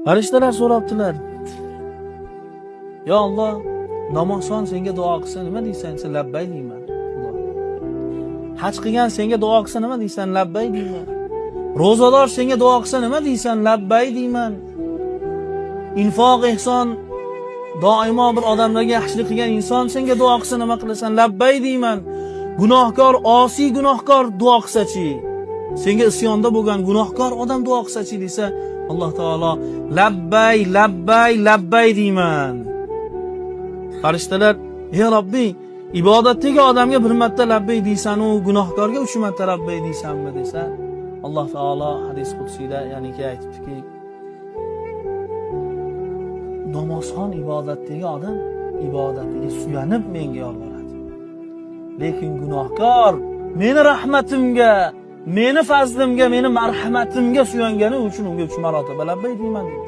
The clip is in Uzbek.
Farishtalar so'rabdilar. Ya Alloh, namozxon senga duo qilsa nima deysan? Sen labbay deyman. Xudo. Haj qilgan senga duo qilsa nima deysan? Labbay deyman. Ro'zador senga duo qilsa nima deysan? Labbay deyman. Infoq, ihson doimo bir odamlarga yaxshilik qilgan inson senga duo qilsa nima qilasan? Labbay deyman. Gunohkor, osiy gunohkor duo qilsa-chi? Senga isyonda bo'lgan gunohkor odam duo qilsa-chi desa, Alloh taolo labbay, labbay, labbay deyman. Farishtalar, ey Robbiy, ibodatdagi odamga bir marta labbay deysan-u, gunohkorga 3 marta labbay deysanmi desa, Alloh taolo hadis qudsiyda ya'niki aytibdiki, namozxon ibodatdagi odam ibodatiga suyanib menga yolvoradi. Lekin gunohkor meni rahmatimga, meni fazlimga, meni marhamatimga suyangani uchun unga 3 marotaba labbay deyman dedi.